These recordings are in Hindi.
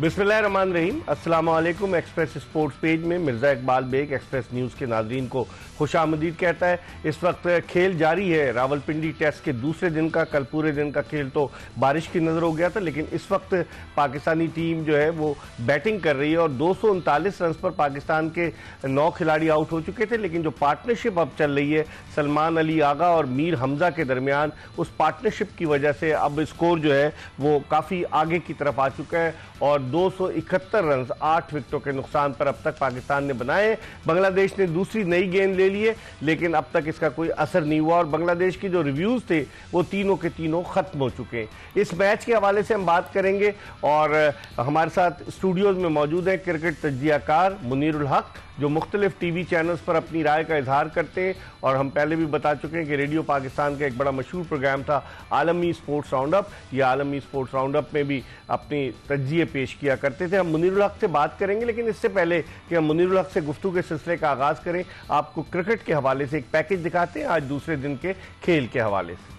बिस्मिल्लाहिर्रहमानिर्रहीम। अस्सलाम वालेकुम। एक्सप्रेस स्पोर्ट्स पेज में मिर्ज़ा इकबाल बेग एक्सप्रेस न्यूज़ के नाज़रीन को खुशामदीद कहता है। इस वक्त खेल जारी है रावलपिंडी टेस्ट के दूसरे दिन का। कल पूरे दिन का खेल तो बारिश की नज़र हो गया था, लेकिन इस वक्त पाकिस्तानी टीम जो है वो बैटिंग कर रही है और 239 रन पर पाकिस्तान के 9 खिलाड़ी आउट हो चुके थे। लेकिन जो पार्टनरशिप अब चल रही है सलमान अली आगा और मीर हमजा के दरमियान, उस पार्टनरशिप की वजह से अब स्कोर जो है वो काफ़ी आगे की तरफ आ चुका है और 271 रन 8 विकेटों के नुकसान पर अब तक पाकिस्तान ने बनाए। बांग्लादेश ने दूसरी नई गेंद ले लिए, लेकिन अब तक इसका कोई असर नहीं हुआ और बांग्लादेश के जो रिव्यूज थे वो तीनों के तीनों खत्म हो चुके हैं। इस मैच के हवाले से हम बात करेंगे और हमारे साथ स्टूडियोज में मौजूद हैं क्रिकेट तज्जियाकार मुनीरुल हक, जो मुख्तलिफ टीवी चैनल्स पर अपनी राय का इजहार करते हैं। और हम पहले भी बता चुके हैं कि रेडियो पाकिस्तान का एक बड़ा मशहूर प्रोग्राम था आलमी स्पोर्ट्स राउंड अप, या आलमी स्पोर्ट्स राउंड अप में भी अपनी तज्जिए पेश किया करते थे। हम मुनीरुल हक से बात करेंगे, लेकिन इससे पहले कि हम मुनीरुल हक से गुफ्तगू के सिलसिले का आगाज़ करें, आपको क्रिकेट के हवाले से एक पैकेज दिखाते हैं आज दूसरे दिन के खेल के हवाले से।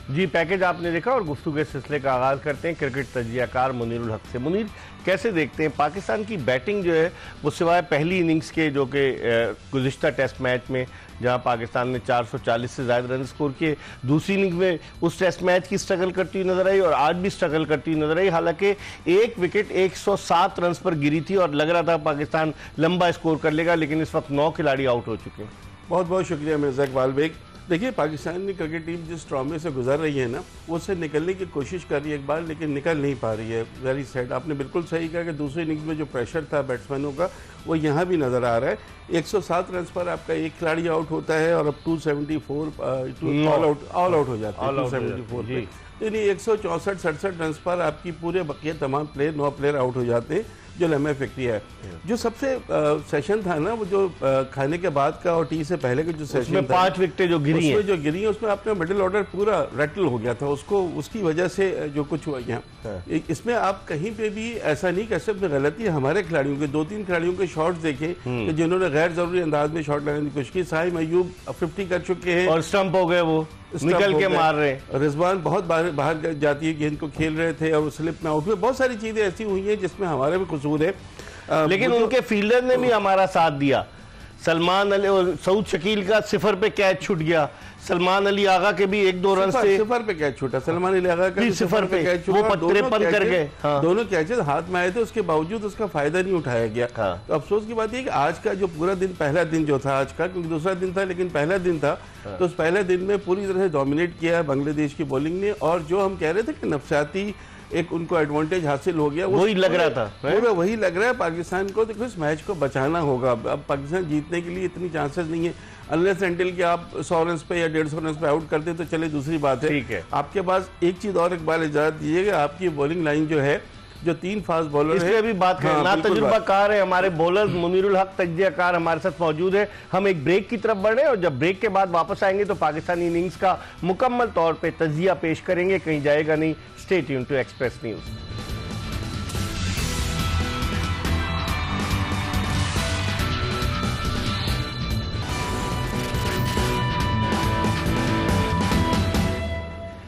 जी, पैकेज आपने देखा और गुफ्तगू के सिलसिले का आगाज़ करते हैं क्रिकेट तज्जियाकार मुनीरुल हक से। मुनीर, कैसे देखते हैं पाकिस्तान की बैटिंग जो है वो सिवाय पहली इनिंग्स के, जो कि गुज़िश्ता टेस्ट मैच में जहां पाकिस्तान ने 440 से ज़्यादा रन स्कोर किए, दूसरी इनिंग में उस टेस्ट मैच की स्ट्रगल करती हुई नजर आई और आज भी स्ट्रगल करती हुई नजर आई। हालांकि एक विकेट 107 रन पर गिरी थी और लग रहा था पाकिस्तान लंबा स्कोर कर लेगा, लेकिन इस वक्त 9 खिलाड़ी आउट हो चुके हैं। बहुत बहुत शुक्रिया मिर्ज़ा इकबाल बेग। देखिए, पाकिस्तानी क्रिकेट टीम जिस ट्रॉमे से गुजर रही है ना, वो उससे निकलने की कोशिश कर रही है इकबाल, लेकिन निकल नहीं पा रही है। Very sad. आपने बिल्कुल सही कहा कि दूसरी इनिंग्स में जो प्रेशर था बैट्समैनों का वो यहाँ भी नज़र आ रहा है। 107 रन पर आपका एक खिलाड़ी आउट होता है और अब 274 ऑल आउट हो जाता है 274 पे। यानी 164-67 रन पर आपकी पूरे बकिया तमाम प्लेयर 9 प्लेयर आउट हो जाते हैं, जो लम्हा फिक्री है। जो सबसे सेशन था ना, वो जो खाने के बाद का और टी से पहले का जो सेशन था, 5 विकेटें जो गिरी हैं, उसमें आपका मिडिल ऑर्डर पूरा रैटल हो गया था, उसको उसकी वजह से जो कुछ हुआ यहाँ। इसमें आप कहीं पे भी ऐसा नहीं कह सकते गलती है हमारे खिलाड़ियों के। 2-3 खिलाड़ियों के शॉट्स देखे कि जिन्होंने गैर जरूरी अंदाज में शॉट लगाने की कोशिश की। साहिब अयूब 50 कर चुके हैं और स्टंप हो गए, वो निकल के मार रहे हैं। रिजवान बहुत बाहर जाती है गेंद को खेल रहे थे और स्लिप में आउट हुए। बहुत सारी चीजें ऐसी हुई हैं जिसमें हमारे भी कसूर है, लेकिन उनके फील्डर ने भी हमारा साथ दिया। सलमान अली और सऊद शकील का 0 पे कैच छूट गया, सलमान अली आगा के भी 1-2 रन से 0 पे कैच छूटा। सलमान अली आगा का 0 पे कैच छूटा, वो 53 कर गए। दोनों कैचेस हाथ में आए थे, उसके बावजूद उसका फायदा नहीं उठाया गया। तो अफसोस की बात है कि आज का जो पूरा दिन, पहला दिन जो था आज का, क्योंकि दूसरा दिन था लेकिन पहला दिन था, तो उस पहले दिन में पूरी तरह से डोमिनेट किया है बांग्लादेश की बॉलिंग ने। और जो हम कह रहे थे कि नफसियाती एक उनको एडवांटेज हासिल हो गया, वही लग रहा था, पूरा वही लग रहा है पाकिस्तान को। देखो, इस मैच को बचाना होगा। अब पाकिस्तान जीतने के लिए इतनी चांसेस नहीं है, अनलेस एंटिल कि आप 100 रन पे या 150 रन पे आउट करते तो चले, दूसरी बात है। ठीक है, आपके पास एक चीज और इकबाल इजाजत दीजिएगा, आपकी बॉलिंग लाइन जो है, जो 3 फास्ट बॉलर है, भी बात करें। ना तजुर्बाकार है हमारे बॉलर मुनीरुल हक तज्जियाकार हमारे साथ मौजूद है। हम एक ब्रेक की तरफ बढ़े और जब ब्रेक के बाद वापस आएंगे तो पाकिस्तानी इनिंग्स का मुकम्मल तौर पे तज्जिया पेश करेंगे, कहीं जाएगा नहीं। Stay tuned to express news.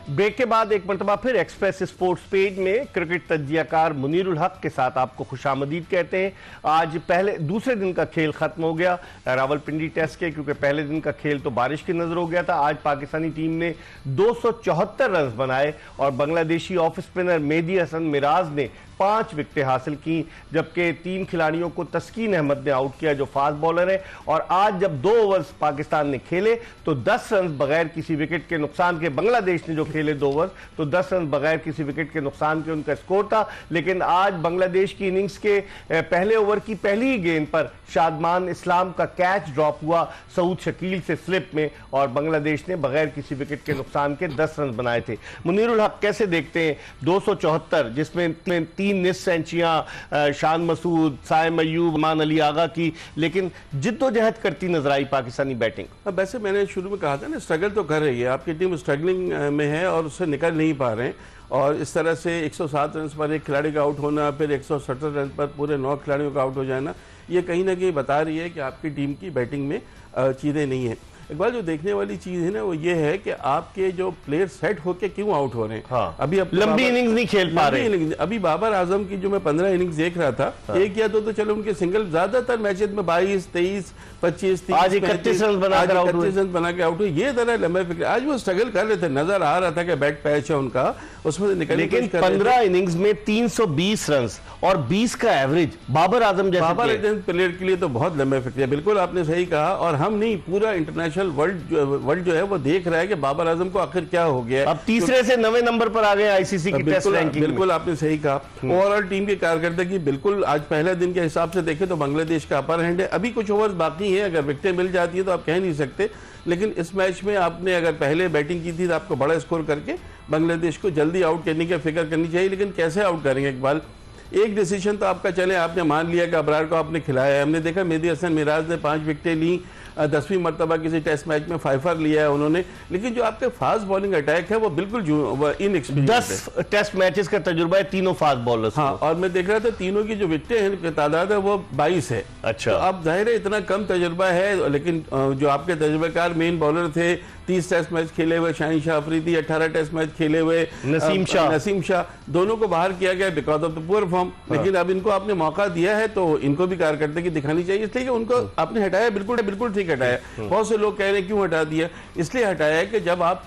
Break के बाद एक मरतबा फिर एक्सप्रेस स्पोर्ट्स पेज में क्रिकेट तज्जियाकार मुनीरुल हक के साथ आपको खुशामदीद कहते हैं। आज दूसरे दिन का खेल खत्म हो गया रावलपिंडी टेस्ट के, क्योंकि पहले दिन का खेल तो बारिश की नजर हो गया था। आज पाकिस्तानी टीम ने 274 रन बनाए और बांग्लादेशी ऑफ स्पिनर मेहदी हसन मिराज ने 5 विकेटें हासिल की, जबकि 3 खिलाड़ियों को तस्कीन अहमद ने आउट किया जो फास्ट बॉलर है। और आज जब 2 ओवर्स पाकिस्तान ने खेले तो 10 रन बगैर किसी विकेट के नुकसान के, बांग्लादेश ने जो खेले 2 ओवर तो 10 रन बगैर किसी विकेट के नुकसान के उनका स्कोर था। लेकिन आज बांग्लादेश की इनिंग्स के पहले ओवर की पहली ही गेंद पर शादमान इस्लाम का कैच ड्रॉप हुआ सऊद शकील से स्लिप में और बांग्लादेश ने बगैर किसी विकेट के नुकसान के 10 रन बनाए थे। मुनीरुल हक, कैसे देखते हैं 274 जिसमें 3 निस सेंचुरियां शान मसूद, साइम अयूब, मान अली आगा की, लेकिन जिद्दोजहद करती नजर आई पाकिस्तानी बैटिंग। वैसे मैंने शुरू में कहा था ना, स्ट्रगल तो कर रही है, आपकी टीम स्ट्रगलिंग में है और उससे निकल नहीं पा रहे हैं। और इस तरह से 107 रन पर एक खिलाड़ी का आउट होना, फिर 170 रन पर पूरे 9 खिलाड़ियों का आउट हो जाना, ये कहीं ना कहीं बता रही है कि आपकी टीम की बैटिंग में चीज़ें नहीं है। इकबाल जो देखने वाली चीज है ना वो ये है कि आपके जो प्लेयर सेट होके क्यों आउट हो रहे हैं। हाँ। अभी अब लंबी इनिंग्स नहीं खेल पा रहे। अभी बाबर आजम की जो मैं 15 इनिंग्स देख रहा था, हाँ। एक या दो तो चलो उनके सिंगल, ज्यादातर मैचेस में 22, 23, 25, 30, आज 31 रन बनाकर आउट हुए। ये तरह लंबे फिक्र, आज वो स्ट्रगल कर रहे थे, नजर आ रहा था कि बैट पैच है उनका, उसमें से निकलने की कोशिश कर रहे थे। 15 इनिंग्स में 320 रन और 20 का एवरेज बाबर आजम जैसे प्लेयर के लिए तो बहुत लंबे फिक्र। बिल्कुल आपने सही कहा, और हम नहीं, पूरा इंटरनेशनल वर्ल्ड जो है वो देख रहा है कि बाबर आजम को आखिर क्या हो गया। अब तीसरे से 9वें नंबर पर आ गए आईसीसी की टेस्ट रैंकिंग। बिल्कुल आपने सही कहा। ओवरऑल टीम की कारकर्दगी बिल्कुल आज पहले दिन के हिसाब से देखें तो बांग्लादेश का अपर हैंड है। अभी कुछ ओवर्स बाकी है, अगर विकेटें मिल जाती है तो आप कह नहीं सकते, लेकिन इस मैच में आपने अगर पहले बैटिंग की थी तो आपको बड़ा स्कोर करके बांग्लादेश को जल्दी आउट करने की फिक्र करनी चाहिए। लेकिन कैसे आउट करेंगे इकबाल? एक डिसीजन तो आपका चले, आपने मान लिया कि अबरार को आपने खिलाया है। हमने देखा मेहदी हसन मिराज ने 5 विकेटें ली, 10वीं मरतबा किसी टेस्ट मैच में 5 लिया है उन्होंने, लेकिन जो आपके फास्ट बॉलिंग अटैक है वो बिल्कुल इनएक्सपीरियंस है। 10 टेस्ट मैचेस का तजुर्बा है तीनों फास्ट बॉलर्स। हाँ, और मैं देख रहा था तीनों की जो विकेटें हैं तादाद है वो 22 है। अच्छा, तो अब जाहिर है इतना कम तजुर्बा है, लेकिन जो आपके तजुर्बेकार मेन बॉलर थे, 30 टेस्ट मैच खेले हुए शाहीन शाह अफरीदी, 18 टेस्ट मैच खेले हुए नसीम शाह, दोनों को बाहर किया गया because of the poor form. लेकिन अब इनको आपने मौका दिया है तो इनको भी कारकर्दगी दिखानी चाहिए, इसलिए कि उनको आपने हटाया, बिल्कुल ठीक हटाया। बहुत से लोग कह रहे हैं क्यों हटा दिया, इसलिए हटाया है कि जब आप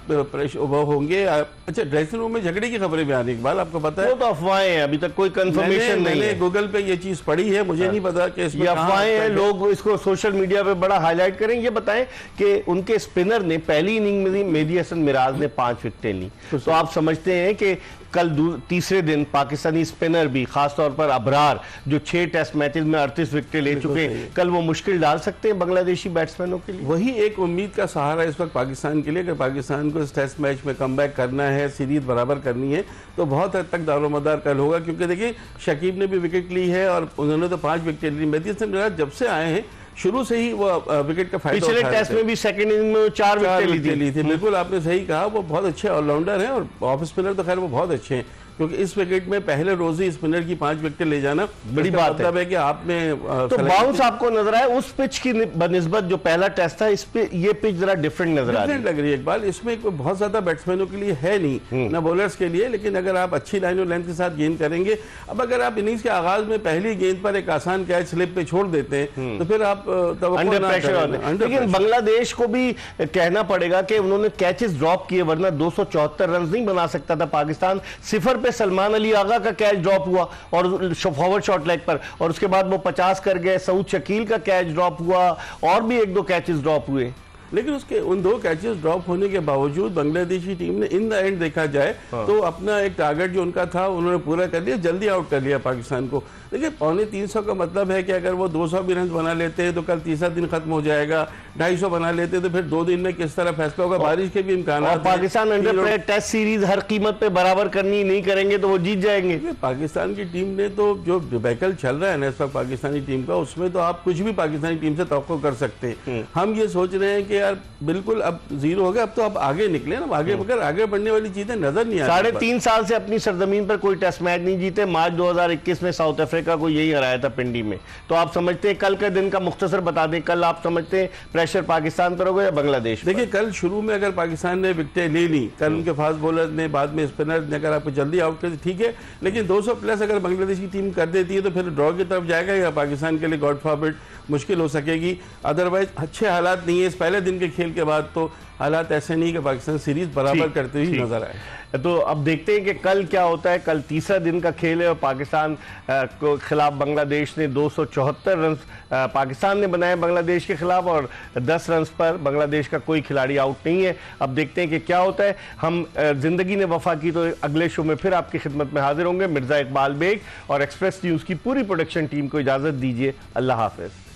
होंगे। अच्छा, ड्रेसिंग रूम में झगड़े की खबरें भी आ रही है इकबाल, आपको पता है? वो तो अफवाहें हैं, अभी तक कोई कंफर्मेशन नहीं है। गूगल पे ये चीज पढ़ी है, मुझे नहीं पता कि इसमें अफवाहें हैं, लोग इसको सोशल मीडिया पे बड़ा हाईलाइट करें। ये बताएं कि उनके स्पिनर ने पहली इनिंग में मेहदी हसन मिराज ने 5 विकेटें ली, तो आप समझते हैं कि कल तीसरे दिन पाकिस्तानी स्पिनर भी, खासतौर पर अबरार जो 6 टेस्ट मैचेस में 38 विकेटें ले चुके हैं, कल वो मुश्किल डाल सकते हैं बांग्लादेशी बैट्समैनों के लिए। वही एक उम्मीद का सहारा इस वक्त पाकिस्तान के लिए, अगर पाकिस्तान को इस टेस्ट मैच में कमबैक करना है, सीरीज बराबर करनी है, तो बहुत हद तक दारोमदार कल होगा। क्योंकि देखिए शकीब ने भी विकेट ली है और उन्होंने तो 5 विकेट ली। मेहदी हसन मिराज जब से आए हैं शुरू से ही वो विकेट का फायदा पिछले टेस्ट में भी सेकंड इनिंग में 4 विकेट ली थी। बिल्कुल आपने सही कहा, वो बहुत अच्छे ऑलराउंडर हैं, और ऑफ स्पिनर तो खैर वो बहुत अच्छे हैं, क्योंकि इस विकेट में पहले रोज ही स्पिनर की 5 विकेट ले जाना बड़ी बात मतलब है कि आपने तो बाउंस आपको नजर आया उस पिच की बनिस्बत जो पहला टेस्ट था, इस पे ये पिच जरा डिफरेंट नजर आ रही है, लग रही है इकबाल। इसमें कोई बहुत ज्यादा बैट्समैनों के लिए है नहीं, ना बॉलर्स के लिए, लेकिन अगर आप अच्छी लाइन और लेंथ के साथ गेंद करेंगे। अब अगर आप इनिंग्स के आगाज में पहली गेंद पर एक आसान कैच स्लिप पे छोड़ देते हैं तो फिर आप अंडर प्रेशर होते हैं। लेकिन बांग्लादेश को भी कहना पड़ेगा कि उन्होंने कैचेस ड्रॉप किए, वरना 274 रन नहीं बना सकता था पाकिस्तान। 0 पे सलमान अली आगा का कैच ड्रॉप हुआ और फॉरवर्ड शॉट लेग पर, और उसके बाद वो 50 कर गए। सऊद शकील का कैच ड्रॉप हुआ और भी 1-2 कैचेस ड्रॉप हुए। लेकिन उसके उन 2 कैचेस ड्रॉप होने के बावजूद बांग्लादेशी टीम ने इन द एंड देखा जाए तो अपना एक टारगेट जो उनका था उन्होंने पूरा कर लिया, जल्दी आउट कर लिया पाकिस्तान को। देखिए 350 का मतलब है कि अगर वो 200 भी रन बना लेते हैं तो कल तीसरा दिन खत्म हो जाएगा, 250 बना लेते हैं तो फिर 2 दिन में किस तरह फैसला होगा, बारिश के भी इम्कान। पाकिस्तान अंडर टेस्ट सीरीज हर कीमत पे बराबर करनी नहीं करेंगे तो वो जीत जाएंगे। पाकिस्तान की टीम ने तो जो बैकल चल रहा है ना इस वक्त पाकिस्तानी टीम का, उसमें तो आप कुछ भी पाकिस्तानी टीम से तवक्को कर सकते हैं। हम ये सोच रहे हैं कि यार बिल्कुल अब 0 हो गया, अब तो आप आगे निकले ना, आगे मगर आगे बढ़ने वाली चीजें नजर नहीं आ रही। 3.5 साल से अपनी सरजमीन पर कोई टेस्ट मैच नहीं जीते। मार्च 2021 में साउथ अफ्रीका को यही हराया था पिंडी में। तो आप समझते हैं कल के दिन का मुख्तसर बता दें, कल आप समझते हैं प्रेशर पाकिस्तान पर होगा या बांग्लादेश? देखिए कल शुरू में अगर पाकिस्तान ने विकेटें ले ली, कल उनके फास्ट बॉलर ने, बाद में स्पिनर ने अगर आपको जल्दी आउट कर ठीक है, लेकिन 200 प्लस अगर बांग्लादेश की टीम कर देती है तो फिर ड्रॉ की तरफ जाएगा या पाकिस्तान के लिए गॉड फॉरबिड मुश्किल हो सकेगी। अदरवाइज अच्छे हालात नहीं है इस पहले दिन के खेल के बाद, तो हालात ऐसे नहीं कि पाकिस्तान सीरीज बराबर करते हुए नजर आए। तो अब देखते हैं कि कल क्या होता है। कल तीसरा दिन का खेल है और पाकिस्तान को खिलाफ बांग्लादेश ने 274 रन पाकिस्तान ने बनाए बांग्लादेश के खिलाफ, और 10 रन पर बांग्लादेश का कोई खिलाड़ी आउट नहीं है। अब देखते हैं कि क्या होता है। हम जिंदगी ने वफा की तो अगले शो में फिर आपकी खिदमत में हाजिर होंगे। मिर्जा इकबाल बेग और एक्सप्रेस न्यूज़ की पूरी प्रोडक्शन टीम को इजाज़त दीजिए। अल्लाह हाफिज़।